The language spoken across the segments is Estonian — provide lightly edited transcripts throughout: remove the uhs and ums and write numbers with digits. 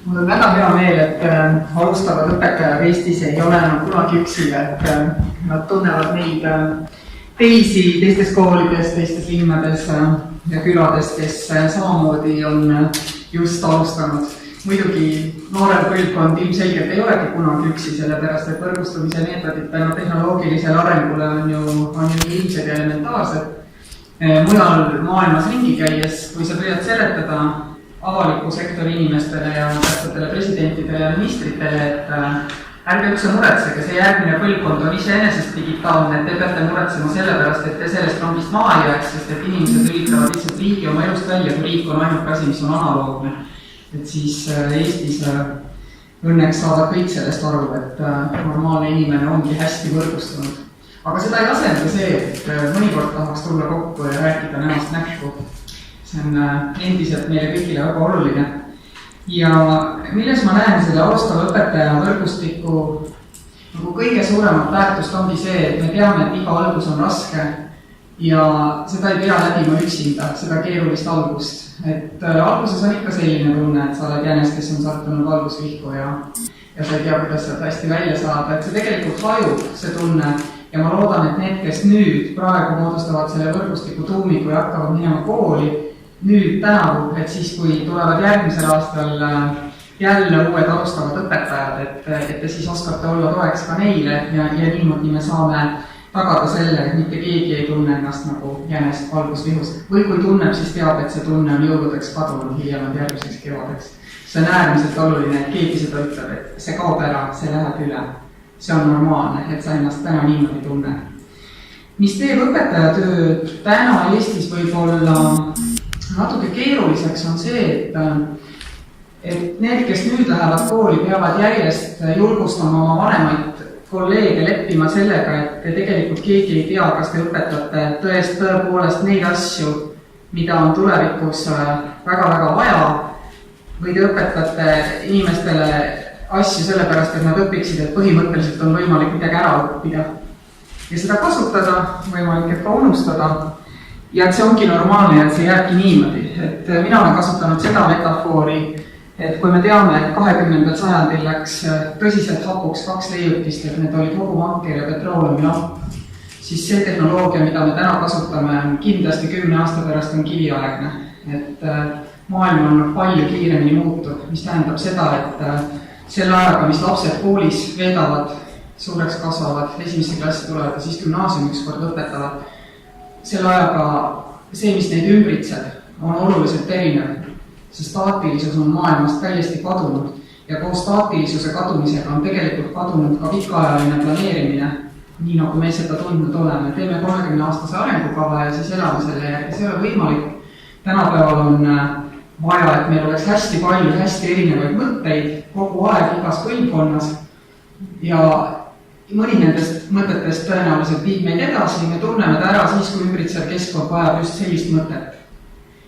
Mul on väga hea meel, et alustavad õpetajad Eestis ei ole enam kunagi üksi, et nad tunnevad neid teisi teistes koolides, teistes linnades ja külades, kes samamoodi on just alustanud. Muidugi noorel põlvkond ilmselgelt ei olegi kunagi üksi, sellepärast et võrgustumise meetodid tänu tehnoloogilisele arengule on ju ilmsed ja elementaarsed. Mujal maailmas ringi käies, kui sa püüad seletada avaliku sektori inimestele ja tähtsatele presidentidele ja ministritele, et ärge üldse muretsege, see järgmine põlvkond on iseenesest digitaalne, et te peate muretsema sellepärast, et te sellest rongist maha ei jääks, sest et inimesed üritavad lihtsalt riigi oma elust välja, kui riik on ainult asi, mis on analoogne. Et siis Eestis õnneks saavad kõik sellest aru, et normaalne inimene ongi hästi võrgustunud. Aga seda ei asenda see, et mõnikord tahaks tulla kokku ja rääkida näost näkku. See on endiselt meile kõigile väga oluline. Ja milles ma näen selle alustava õpetaja võrgustiku nagu kõige suuremat väärtust ongi see, et me teame, et iga algus on raske ja seda ei pea läbima üksinda, seda keerulist algust. Et alguses on ikka selline tunne, et sa oled jänes, kes on sattunud algusvihku ja sa ei tea, kuidas sealt hästi välja saada. Et see tegelikult hajub, see tunne. Ja ma loodan, et need, kes nüüd praegu moodustavad selle võrgustiku tuumiku ja hakkavad minema kooli, nüüd tänavu, et siis, kui tulevad järgmisel aastal jälle uued alustavad õpetajad, et te siis oskate olla toeks ka neile ja niimoodi me saame tagada selle, et mitte keegi ei tunne ennast nagu jänest algusvihus. Või kui tunneb, siis teab, et see tunne on jõuludeks kadunud hiljemalt järgmiseks kevadeks. See on äärmiselt oluline, et keegi seda ütleb, et see kaob ära, see läheb üle. See on normaalne, et sa ennast täna niimoodi tunne. Mis teeb õpetajatööd täna Eestis võib-olla natuke keeruliseks on see, et need, kes nüüd lähevad kooli, peavad järjest julgustama oma vanemaid kolleege leppima sellega, et tegelikult keegi ei tea, kas te õpetate tõepoolest neid asju, mida on tulevikus väga-väga vaja, või te õpetate inimestele asju sellepärast, et nad õpiksid, et põhimõtteliselt on võimalik midagi ära õppida. Ja seda kasutada, võimalik, et ka unustada. Ja et see ongi normaalne, et see jääbki niimoodi. Et mina olen kasutanud seda metafoori, et kui me teame, et 20. sajandil läks tõsiselt hapuks 2 leiutist, et need olid hobuvanker ja petrooleumlamp, siis see tehnoloogia, mida me täna kasutame, kindlasti 10 aasta pärast on kiviaegne. Et maailm on palju kiiremini muutuv, mis tähendab seda, et selle ajaga, mis lapsed koolis veedavad, suureks kasvavad, esimesse klassi tulevad ja siis gümnaasiumi ükskord lõpetavad, selle ajaga see, mis neid ümbritseb, on oluliselt erinev. See staatilisus on maailmast täiesti kadunud ja koos staatilisuse kadumisega on tegelikult kadunud ka pikaajaline planeerimine, nii nagu me seda tundnud oleme. Teeme 30-aastase arengukava ja siis elame selle järgi. See ei ole võimalik. Tänapäeval on vaja, et meil oleks hästi palju, hästi erinevaid mõtteid kogu aeg igas põlvkonnas ja mõni nendest mõtetest tõenäoliselt viib meid edasi, me tunneme ta ära siis, kui ümbritsev keskkond vajab just sellist mõtet.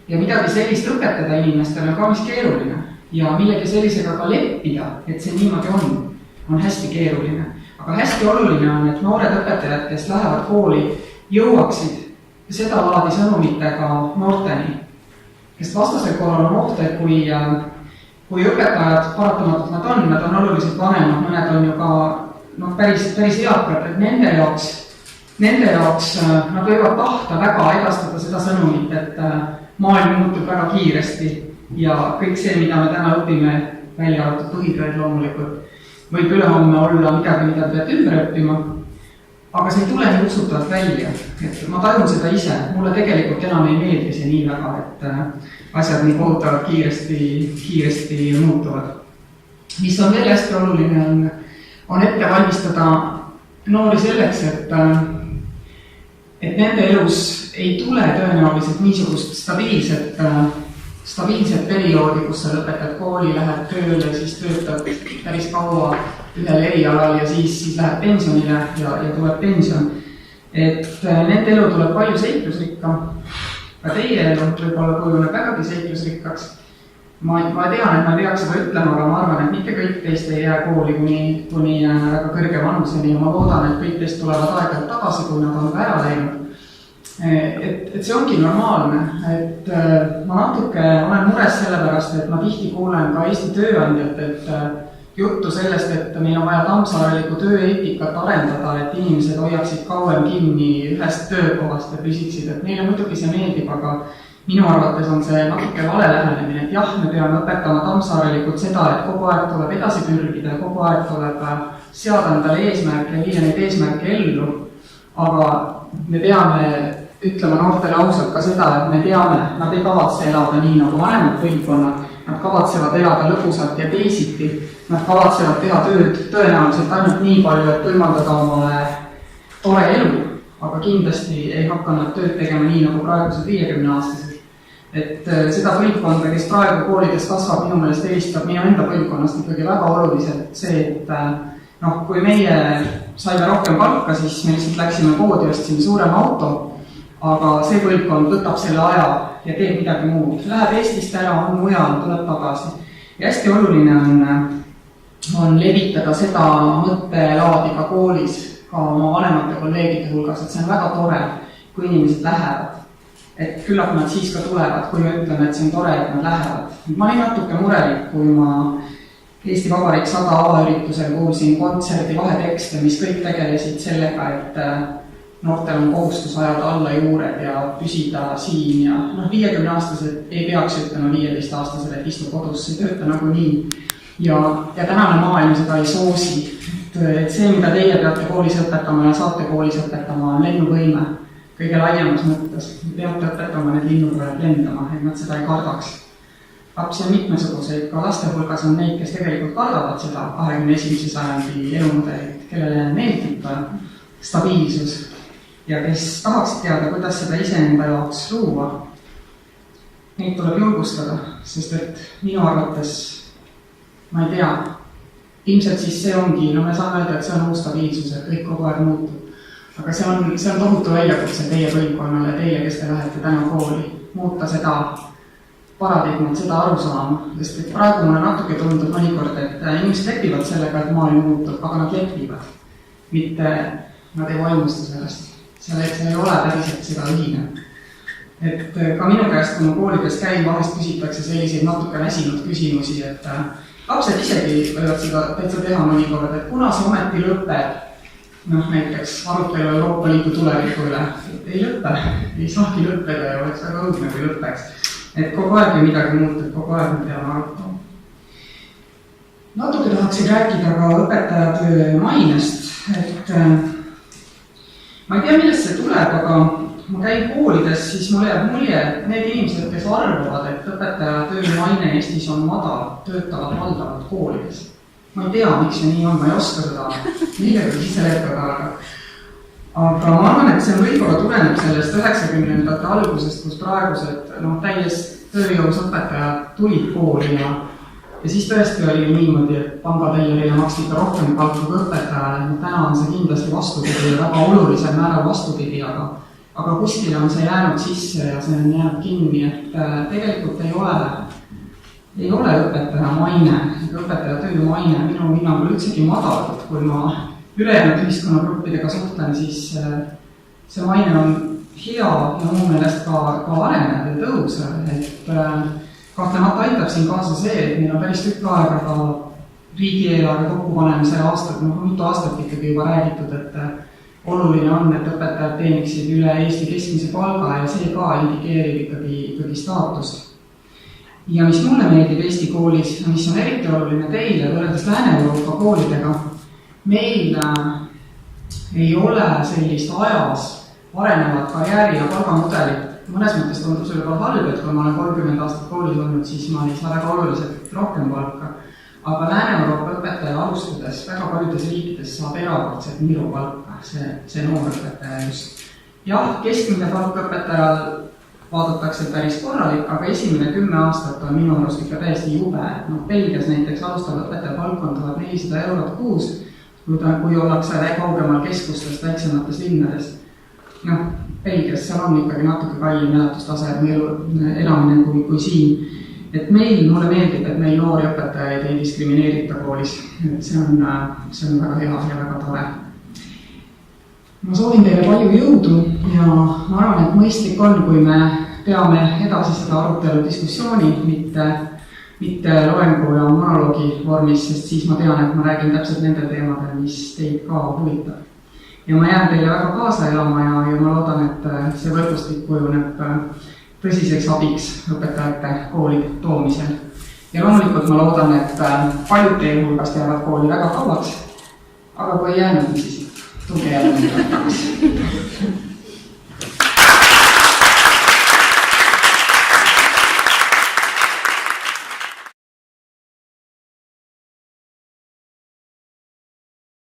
Ja midagi sellist õpetada inimestele on kaunis keeruline ja millegi sellisega ka leppida, et see niimoodi on hästi keeruline. Aga hästi oluline on, et noored õpetajad, kes lähevad kooli, jõuaksid seda laadi sõnumitega noorteni. Kes vastasel korral on oht, et kui õpetajad paratamatult nad on oluliselt vanemad, mõned on ju ka päris eakad, et nende jaoks nad võivad tahta väga edastada seda sõnumit, et maailm muutub väga kiiresti ja kõik see, mida me täna õpime, välja arvatud põhitööd loomulikult, võib ülehomme olla midagi, mida te peate ümber õppima. Aga see ei tule nii usutavalt välja, et ma tajun seda ise, mulle tegelikult enam ei meeldi see nii väga, et asjad nii kohutavalt kiiresti muutuvad. Mis on veel hästi oluline, on ette valmistada noori selleks, et nende elus ei tule tõenäoliselt niisugust stabiilset perioodi, kus sa lõpetad kooli, lähed tööle, siis töötad päris kaua ühel erialal ja siis läheb pensionile ja tuleb pension. Et nende elu tuleb palju seiklusrikka, ka teie elu võib-olla kujuneb vägagi seiklusrikkaks. Ma tean, et ma ei peaks seda ütlema, aga ma arvan, et mitte kõik teist ei jää kooli kuni väga kõrge vanuseni ja ma loodan, et kõik teist tulevad aegalt tagasi, kui nad on ka ära läinud. et see ongi normaalne, et ma natuke olen mures sellepärast, et ma tihti kuulen ka Eesti tööandjatelt juttu sellest, et meil on vaja tammsaareliku tööeetikat arendada, et inimesed hoiaksid kauem kinni ühest töökohast ja püsiksid, et neile muidugi see meeldib, aga minu arvates on see natuke vale lähenemine, et jah, me peame õpetama tammsaarelikult seda, et kogu aeg tuleb edasi pürgida, kogu aeg tuleb seada endale eesmärke ja viia neid eesmärke ellu, aga me peame ütlema noortele ausalt ka seda, et me teame, nad ei kavatse elada nii nagu vanemad põlvkonnad, nad kavatsevad elada lõbusalt ja teisiti, nad kavatsevad teha tööd tõenäoliselt ainult nii palju, et võimaldada omale tore elu, aga kindlasti ei hakka nad tööd tegema nii nagu praegused 50-aastased. Et seda põlvkonda, kes praegu koolides kasvab, minu meelest eelistab minu enda põlvkonnast ikkagi väga oluliselt see, et kui meie saime rohkem palka, siis me lihtsalt läksime poodi, ostsime suurema auto, aga see põlvkond võtab selle aja ja teeb midagi muud. Läheb Eestist ära, on mujal, tuleb tagasi. Ja hästi oluline on levitada seda mõttelaadi ka koolis, ka oma vanemate kolleegide hulgas, et see on väga tore, kui inimesed lähevad. Et küllap nad siis ka tulevad, kui me ütleme, et see on tore, et nad lähevad. Ma olin natuke murelik, kui ma Eesti Vabariik 100 avaüritusel kuulsin kontserdi vahetekste, mis kõik tegelesid sellega, et noortel on kohustus ajada alla juured ja püsida siin ja 50-aastased ei peaks ütlema 15-aastased, et istu kodus, see tööta nagu nii. Ja tänane maailm seda ei soosi. Et see, mida teie peate koolis õpetama ja saate koolis õpetama, on lennuvõime kõige laiemas mõttes. Peate õpetama need linnurajad lendama, et nad seda ei kardaks. Lapsi on mitmesuguseid, ka laste hulgas on neid, kes tegelikult kardavad seda 21. sajandi elumudelit, kellele meeldib stabiilsus ja kes tahaksid teada, kuidas seda iseenda jaoks luua. Neid tuleb julgustada, sest et minu arvates, ma ei tea, ilmselt siis see ongi, me saame öelda, et see on uus stabiilsus, et kõik kogu aeg muutub. Aga see on tohutu väljakutse teie põlvkonnale, teie, kes te lähete täna kooli, muuta seda paradigmat, seda aru saama, sest et praegu mulle natuke tundub mõnikord, et inimesed lepivad sellega, et maailm muutub, aga nad lepivad, mitte nad ei vaimusta sellest. Seal ei ole päriselt seda ühine. Et ka minu käest, kui ma koolides käin, vahest küsitakse selliseid natuke väsinud küsimusi, et lapsed isegi võivad seda täitsa teha mõnikord, et kuna see ometi lõpeb, näiteks arutelu Euroopa Liidu tuleviku üle, et ei lõpe, ei saagi lõppeda ja oleks väga õudne, kui lõpeks. Et kogu aeg ei midagi muutub, kogu aeg me peame arutama. Natuke tahaksin rääkida ka õpetajatöö mainest, et ma ei tea, millest see tuleb, aga ma käin koolides, siis mulle jääb mulje, et need inimesed, kes arvavad, et õpetajatöö maine Eestis on madal, töötavad valdavalt koolides. Ma ei tea, miks see nii on, ma ei oska seda millegagi seletada, aga ma arvan, et see võib-olla tuleneb sellest 90-ndate algusest, kus praegused täies tööjõus õpetajad tulid kooli ja siis tõesti oli niimoodi, et pangatellerile maksid ka rohkem palka kui õpetajale. Täna on see kindlasti vastupidi ja väga olulisel määral vastupidi, aga kuskile on see jäänud sisse ja see on jäänud kinni, et tegelikult ei ole õpetaja maine, õpetaja töö maine minu hinnangul üldsegi madal, kui ma ülejäänud ühiskonnagruppidega suhtlen, siis see maine on hea ja muu meelest ka arenev ja tõusev, et kahtlemata aitab siin kaasa see, et meil on päris tükk aega ka riigieelarve kokkupanemisel mitu aastat ikkagi juba räägitud, et oluline on, et õpetajad teeniksid üle Eesti keskmise palga ja see ka indikeerib ikkagi staatust. Ja mis mulle meeldib Eesti koolis, mis on eriti oluline teile võrreldes Lääne-Euroopa koolidega, meil ei ole sellist ajas arenevat karjääri ja palgamudelit. Mõnes mõttes tundub see juba halb, et kui ma olen 30 aastat koolis olnud, siis ma ei saa väga oluliselt rohkem palka. Aga Lääne-Euroopa õpetaja alustades väga paljudes riikides saab erakordselt miru palka, see noor õpetaja just. Jah, keskmine palk õpetajal vaadatakse päris korralik, aga esimene 10 aastat on minu arust ikka täiesti jube. Belgias näiteks alustav õpetaja palk on 1400 eurot kuus, kui ollakse kaugemal keskustest, väiksemates linnades. Belgias seal on ikkagi natuke kallim elatustase elamine kui siin. Et mulle meeldib, et meil noori õpetajaid ei diskrimineerita koolis. Et see on väga hea ja väga tore. ma soovin teile palju jõudu ja ma arvan, et mõistlik on, kui me peame edasi seda arutelu diskussiooni, mitte loengu ja monoloogi vormis, sest siis ma tean, et ma räägin täpselt nende teemadel, mis teid ka huvitab. Ja ma jään teile väga kaasa elama ja ma loodan, et see võrgustik kujuneb tõsiseks abiks õpetajate kooli toomisel. Ja loomulikult ma loodan, et paljud teie hulgast jäävad kooli väga kauaks, aga kui ei jäänud, siis tulge jälle.